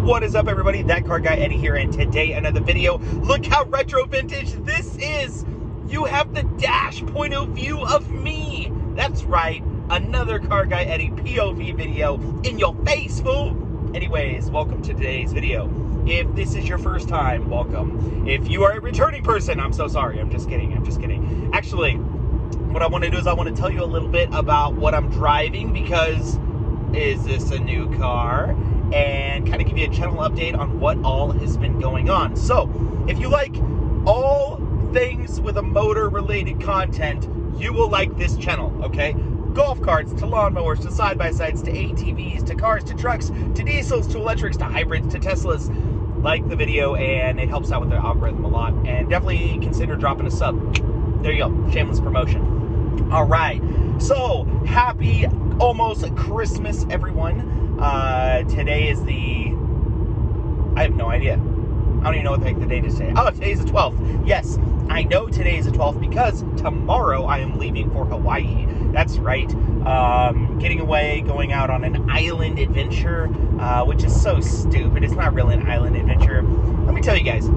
What is up, everybody? That car guy Eddie here, and today another video. Look how retro vintage this is. You have the dash point of view of me. That's right, another car guy Eddie POV video in your face, fool. Anyways, welcome to today's video. If this is your first time, welcome. If you are a returning person, I'm so sorry. I'm just kidding. Actually, what I want to do is I want to tell you a little bit about what I'm driving, because is this a new car? And kind of give you a channel update on what all has been going on. So, if you like all things with a motor related content, you will like this channel, okay? Golf carts, to lawnmowers, to side-by-sides, to ATVs, to cars, to trucks, to diesels, to electrics, to hybrids, to Teslas. Like the video, and it helps out with the algorithm a lot. And definitely consider dropping a sub. There you go, shameless promotion. All right, so happy almost Christmas, everyone. Today is I have no idea. I don't even know what the date is today. Oh, today's the 12th. Yes, I know today is the 12th because tomorrow I am leaving for Hawaii. That's right. Getting away, going out on an island adventure, which is so stupid. It's not really an island adventure. Let me tell you guys,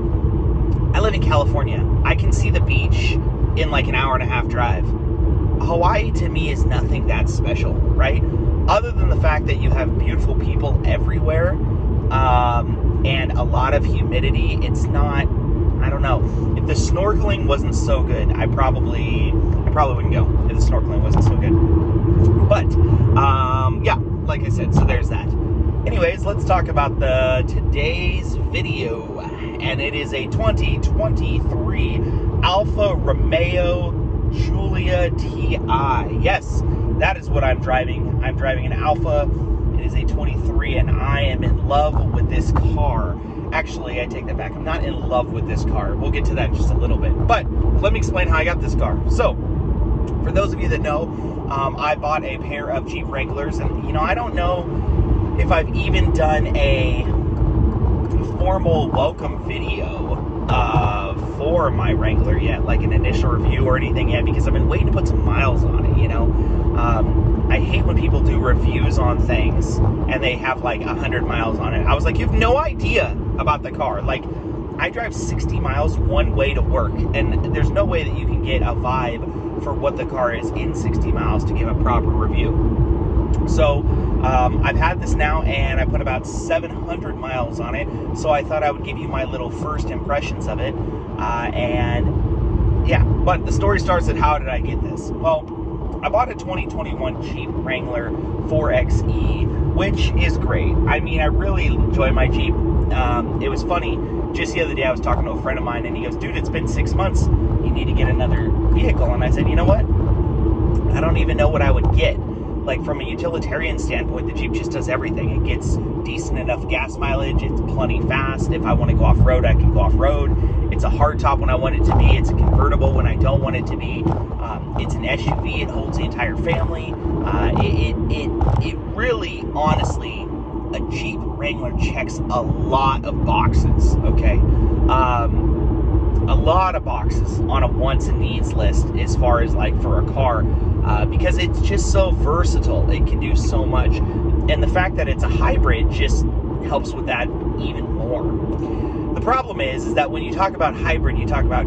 I live in California. I can see the beach in like an hour and a half drive. Hawaii to me is nothing that special, right? Other than the fact that you have beautiful people everywhere, and a lot of humidity. It's not, I don't know. If the snorkeling wasn't so good, I probably wouldn't go if the snorkeling wasn't so good. But, yeah, like I said, so there's that. Anyways, let's talk about today's video, and it is a 2023 Alfa Romeo Giulia TI. Yes, that is what I'm driving. I'm driving an Alfa. It is a 23, and I am in love with this car. Actually, I take that back. I'm not in love with this car. We'll get to that in just a little bit. But let me explain how I got this car. So, for those of you that know, I bought a pair of Jeep Wranglers, and I don't know if I've even done a formal welcome video for my Wrangler yet, like an initial review or anything yet, because I've been waiting to put some miles on it, I hate when people do reviews on things and they have like 100 miles on it. I was like, you have no idea about the car. Like, I drive 60 miles one way to work, and there's no way that you can get a vibe for what the car is in 60 miles to give a proper review. So, I've had this now, and I put about 700 miles on it, so I thought I would give you my little first impressions of it, and yeah, but the story starts at how did I get this? Well, I bought a 2021 Jeep Wrangler 4xe, which is great. I mean, I really enjoy my Jeep. It was funny, just the other day I was talking to a friend of mine, and he goes, dude, it's been 6 months, you need to get another vehicle. And I said, you know what? I don't even know what I would get. Like, from a utilitarian standpoint, the Jeep just does everything. It gets decent enough gas mileage, it's plenty fast. If I want to go off-road, I can go off-road. It's a hardtop when I want it to be. It's a convertible when I don't want it to be. It's an SUV. It holds the entire family. It really, honestly, a Jeep Wrangler checks a lot of boxes, okay? A lot of boxes on a wants and needs list as far as like for a car, because it's just so versatile. It can do so much, and the fact that it's a hybrid just helps with that even more. The problem is that when you talk about hybrid, you talk about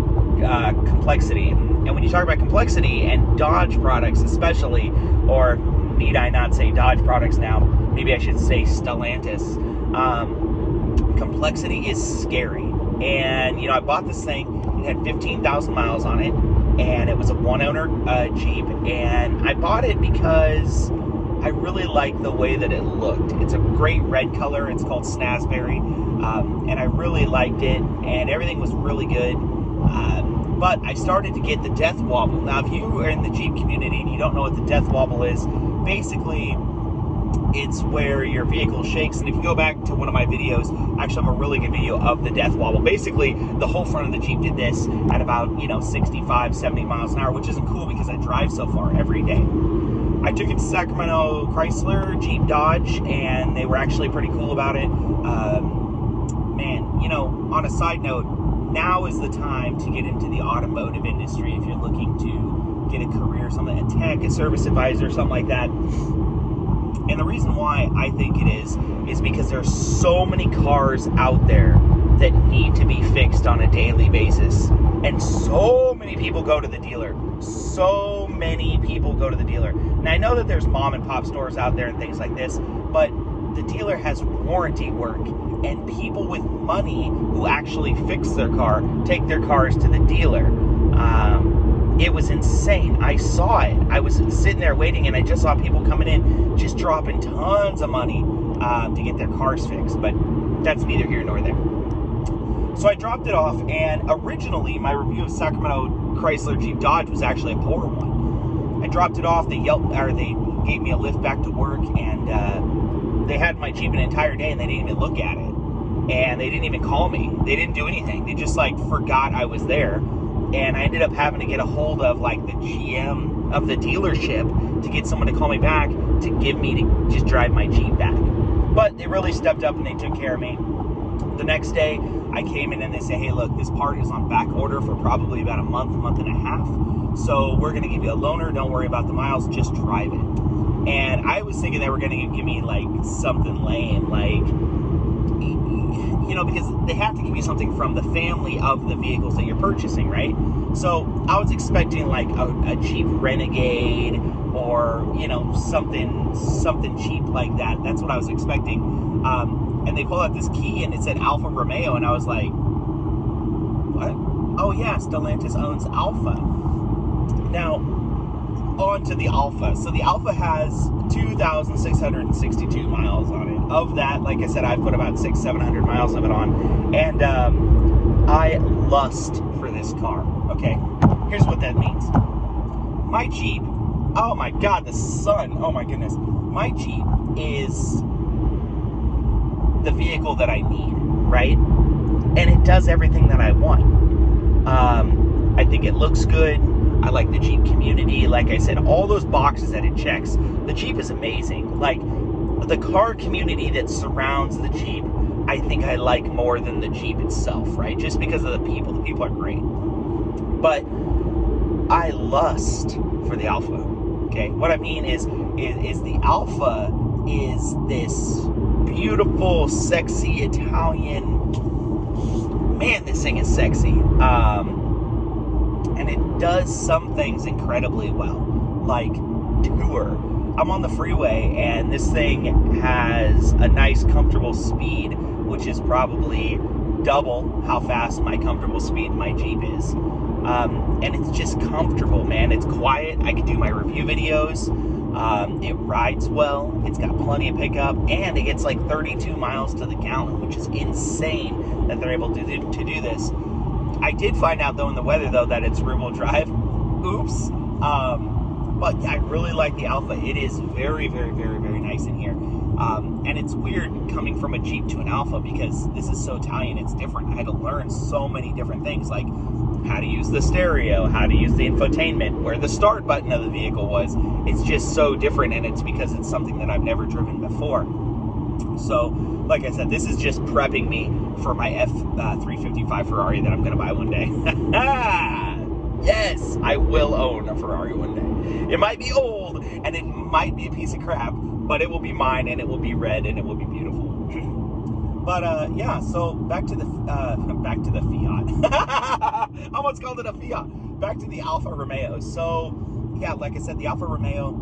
complexity, and when you talk about complexity and Dodge products especially, or need I not say Dodge products now, maybe I should say Stellantis, complexity is scary. And I bought this thing, it had 15,000 miles on it, and it was a one-owner Jeep, and I bought it because I really liked the way that it looked. It's a great red color. It's called Snazberry, and I really liked it, and everything was really good. But I started to get the death wobble. Now, if you are in the Jeep community and you don't know what the death wobble is, basically it's where your vehicle shakes. And if you go back to one of my videos, actually I have a really good video of the death wobble. Basically, the whole front of the Jeep did this at about 65, 70 miles an hour, which isn't cool because I drive so far every day. I took it to Sacramento Chrysler, Jeep, Dodge, and they were actually pretty cool about it. Man, on a side note, now is the time to get into the automotive industry if you're looking to get a career, something, a tech, a service advisor, something like that. And the reason why I think it is because there's so many cars out there that need to be fixed on a daily basis. And so many people go to the dealer. So many people go to the dealer. And I know that there's mom and pop stores out there and things like this, but the dealer has warranty work, and people with money who actually fix their car take their cars to the dealer. It was insane. I saw it. I was sitting there waiting, and I just saw people coming in just dropping tons of money to get their cars fixed, but that's neither here nor there. So I dropped it off, and originally my review of Sacramento Chrysler Jeep Dodge was actually a poor one. I dropped it off. They gave me a lift back to work, and they had my Jeep an entire day, and they didn't even look at it, and they didn't even call me. They didn't do anything. They just like forgot I was there, and I ended up having to get a hold of like the GM of the dealership to get someone to call me back to give me to just drive my Jeep back. But they really stepped up and they took care of me. The next day, I came in and they say, hey, look, this part is on back order for probably about a month and a half. So we're going to give you a loaner. Don't worry about the miles. Just drive it. And I was thinking they were going to give me like something lame, like, you know, because they have to give you something from the family of the vehicles that you're purchasing, right? So I was expecting like a Jeep Renegade or, you know, something cheap like that. That's what I was expecting. And they pulled out this key and it said Alfa Romeo, and I was like, what? Oh yeah, Stellantis owns Alfa. Now, on to the Alfa. So the Alfa has 2,662 miles on it. Of that, like I said, I put about 700 miles of it on. And I lust for this car, okay? Here's what that means. My Jeep, oh my God, the sun, oh my goodness. My Jeep is the vehicle that I need, right? And it does everything that I want. I think it looks good. I like the Jeep community. Like I said, all those boxes that it checks. The Jeep is amazing. Like, the car community that surrounds the Jeep, I think I like more than the Jeep itself, right? Just because of the people. The people are great. But I lust for the Alfa, okay? What I mean is the Alfa is this beautiful, sexy Italian, man, this thing is sexy. And it does some things incredibly well, like tour. I'm on the freeway and this thing has a nice comfortable speed, which is probably double how fast my comfortable speed in my Jeep is. And it's just comfortable, man. It's quiet. I can do my review videos. It rides well. It's got plenty of pickup, and it gets like 32 miles to the gallon, which is insane that they're able to do this. I did find out though in the weather though that it's rear-wheel drive. Oops. But yeah, I really like the Alfa. It is very, very, very, very nice in here. And it's weird coming from a Jeep to an Alfa because this is so Italian. It's different. I had to learn so many different things, like how to use the stereo, how to use the infotainment, where the start button of the vehicle was. It's just so different, and it's because it's something that I've never driven before. So, like I said, this is just prepping me for my F355 Ferrari that I'm going to buy one day. Yes, I will own a Ferrari one day. It might be old, and it might be a piece of crap, but it will be mine, and it will be red, and it will be beautiful. But yeah, so back to the Fiat. I almost called it a Fiat. Back to the Alfa Romeo. So yeah, like I said, the Alfa Romeo,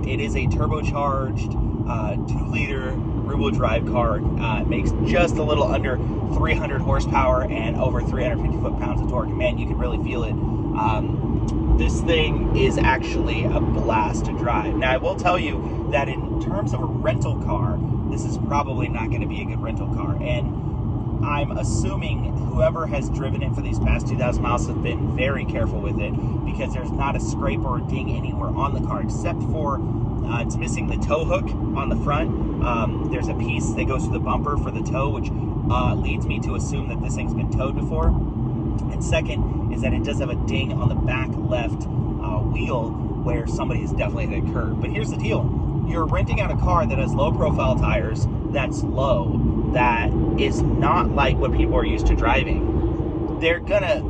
it is a turbocharged 2-liter rear-wheel drive car. It makes just a little under 300 horsepower and over 350 foot-pounds of torque. Man, you can really feel it. This thing is actually a blast to drive. Now, I will tell you that in terms of a rental car, this is probably not going to be a good rental car. And I'm assuming whoever has driven it for these past 2,000 miles has been very careful with it, because there's not a scrape or a ding anywhere on the car, except for it's missing the tow hook on the front. There's a piece that goes through the bumper for the tow, which leads me to assume that this thing's been towed before. And second is that it does have a ding on the back left wheel where somebody has definitely hit a curb. But here's the deal. You're renting out a car that has low profile tires, that's low, that is not like what people are used to driving. They're gonna,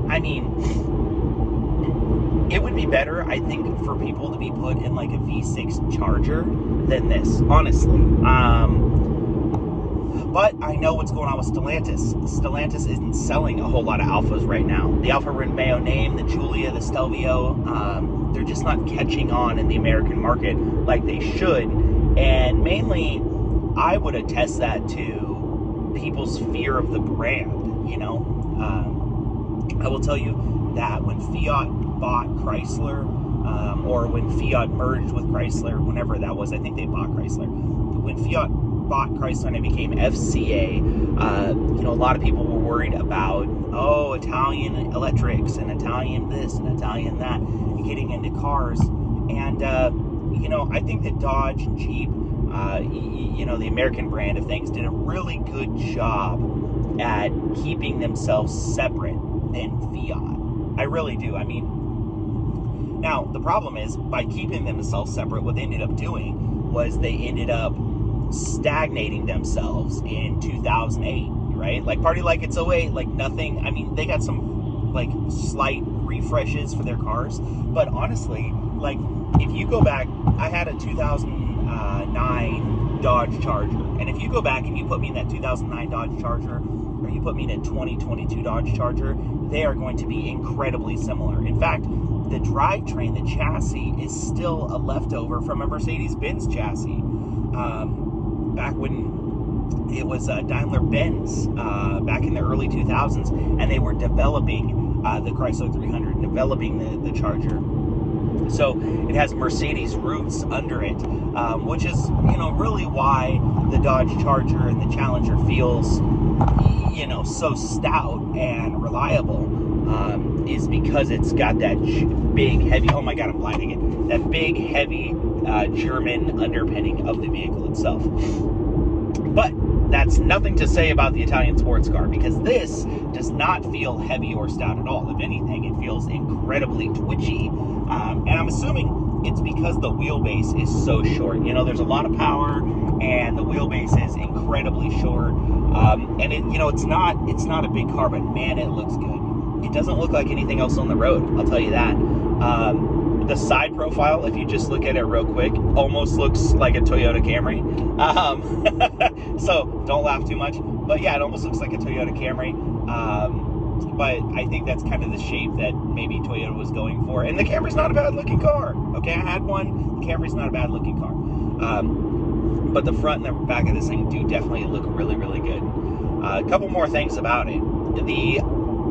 I mean, it would be better, I think, for people to be put in like a V6 Charger than this, honestly. But I know what's going on with Stellantis. Stellantis isn't selling a whole lot of Alfas right now. The Alfa Romeo name, the Giulia, the Stelvio, they're just not catching on in the American market like they should. And mainly, I would attest that to people's fear of the brand, you know. I will tell you that when Fiat bought Chrysler, or when Fiat merged with Chrysler, whenever that was, I think they bought Chrysler. When Fiat bought Chrysler and it became FCA, you know, a lot of people were worried about, oh, Italian electrics and Italian this and Italian that, and getting into cars. And, you know, I think that Dodge and Jeep, you know, the American brand of things, did a really good job at keeping themselves separate than Fiat. I really do. I mean, now, the problem is, by keeping themselves separate, what they ended up doing was they ended up stagnating themselves in 2008, right? Like, party like it's 08, like nothing. I mean, they got some, like, slight refreshes for their cars, but honestly, like, if you go back, I had a 2009 Dodge Charger, and if you go back and you put me in that 2009 Dodge Charger, or you put me in a 2022 Dodge Charger, they are going to be incredibly similar. In fact, the drivetrain, the chassis, is still a leftover from a Mercedes-Benz chassis. Back when it was Daimler-Benz, back in the early 2000s, and they were developing the Chrysler 300, developing the Charger. So it has Mercedes roots under it, which is, you know, really why the Dodge Charger and the Challenger feels, you know, so stout and reliable, is because it's got that big, heavy, oh my God, I'm blinding it, that big, heavy German underpinning of the vehicle itself. But that's nothing to say about the Italian sports car, because this does not feel heavy or stout at all. If anything, it feels incredibly twitchy. And I'm assuming it's because the wheelbase is so short. You know, there's a lot of power, and the wheelbase is incredibly short. And it, you know, it's not a big car, but man, it looks good. It doesn't look like anything else on the road, I'll tell you that. The side profile, if you just look at it real quick, almost looks like a Toyota Camry. So don't laugh too much. But yeah, it almost looks like a Toyota Camry. But I think that's kind of the shape that maybe Toyota was going for. And the Camry's not a bad looking car. Okay, I had one. The Camry's not a bad looking car. But the front and the back of this thing do definitely look really, really good. A couple more things about it. The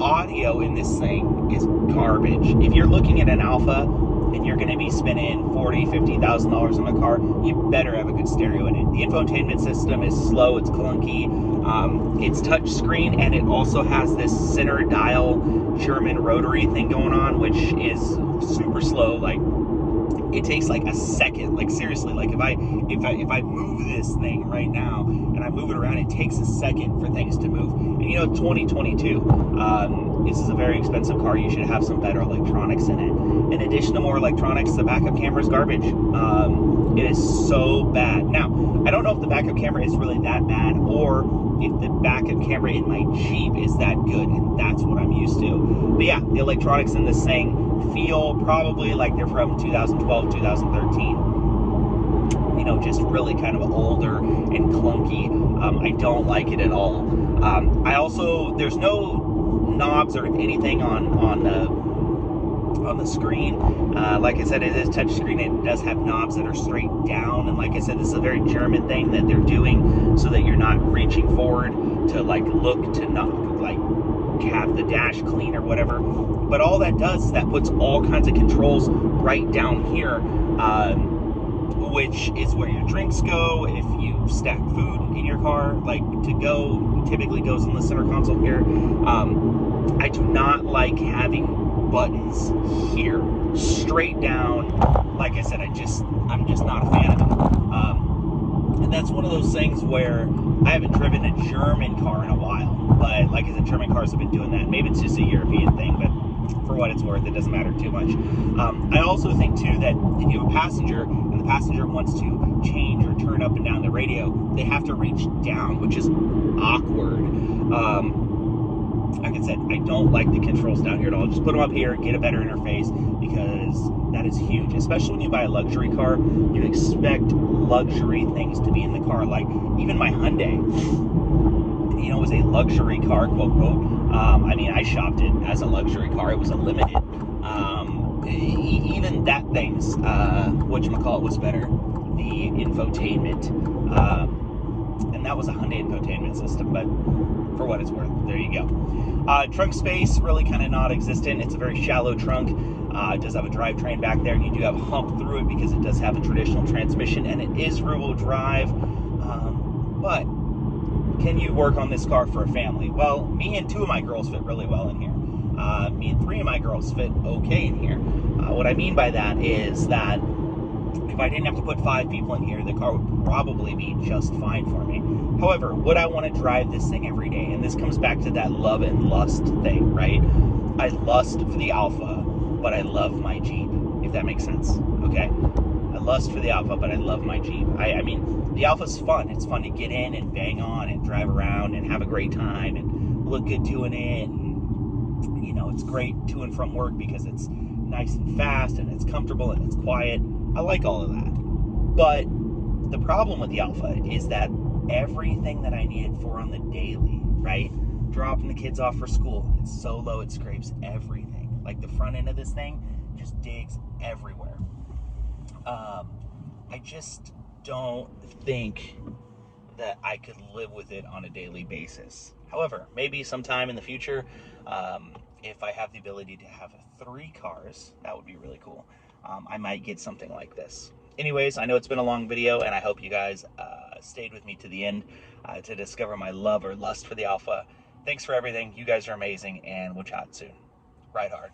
audio in this thing is garbage. If you're looking at an Alfa and you're going to be spending $40,000, $50,000 on a car, you better have a good stereo in it. The infotainment system is slow, it's clunky, it's touch screen, and it also has this center dial German rotary thing going on, which is super slow. Like, it takes like a second. Like, seriously, like if I move this thing right now and I move it around, it takes a second for things to move. And you know, 2022, this is a very expensive car. You should have some better electronics in it. In addition to more electronics, the backup camera is garbage. It is so bad. Now, I don't know if the backup camera is really that bad, or if the backup camera in my Jeep is that good, and that's what I'm used to. But yeah, the electronics in this thing feel probably like they're from 2012, 2013. You know, just really kind of older and clunky. I don't like it at all. I also, there's no knobs or anything on the screen. Like I said, it is touch screen. It does have knobs that are straight down, and like I said, this is a very German thing that they're doing so that you're not reaching forward to like look to not like have the dash clean or whatever. But all that does is that puts all kinds of controls right down here, which is where your drinks go. If you stack food in your car, like to go, typically goes in the center console here. I do not like having buttons here, straight down. Like I said, I'm just not a fan of it. And that's one of those things where I haven't driven a German car in a while. But like I said, German cars have been doing that. Maybe it's just a European thing, but for what it's worth, it doesn't matter too much. I also think too that if you have a passenger and the passenger wants to change or turn up and down the radio, they have to reach down, which is awkward. Like I said, I don't like the controls down here at all. Just put them up here, get a better interface, because That is huge, especially when you buy a luxury car. You expect luxury things to be in the car. Like even my Hyundai, you know, was a luxury car, quote, quote. I mean, I shopped it as a luxury car. It was a limited. Even that thing's, whatchamacallit, was better. The infotainment. And that was a Hyundai infotainment system, but for what it's worth, there you go. Trunk space, really kind of non-existent. It's a very shallow trunk. It does have a drivetrain back there, and you do have a hump through it because it does have a traditional transmission, and it is rear-wheel drive. But can you work on this car for a family? Well, me and 2 of my girls fit really well in here. Me and 3 of my girls fit okay in here. What I mean by that is that if I didn't have to put 5 people in here, the car would probably be just fine for me. However, would I want to drive this thing every day? And this comes back to that love and lust thing, right? I lust for the Alfa, but I love my Jeep, if that makes sense, okay? I lust for the Alfa, but I love my Jeep. I mean, the Alfa's fun. It's fun to get in and bang on and drive around and have a great time and look good doing it. And, you know, it's great to and from work because it's nice and fast and it's comfortable and it's quiet. I like all of that. But the problem with the Alfa is that everything that I need it for on the daily, right? Dropping the kids off for school, it's so low it scrapes everything. Like the front end of this thing just digs everywhere. I just don't think that I could live with it on a daily basis. However, maybe sometime in the future, if I have the ability to have 3 cars, that would be really cool. I might get something like this. Anyways, I know it's been a long video, and I hope you guys stayed with me to the end to discover my love or lust for the Alfa. Thanks for everything. You guys are amazing, and we'll chat soon. Ride hard.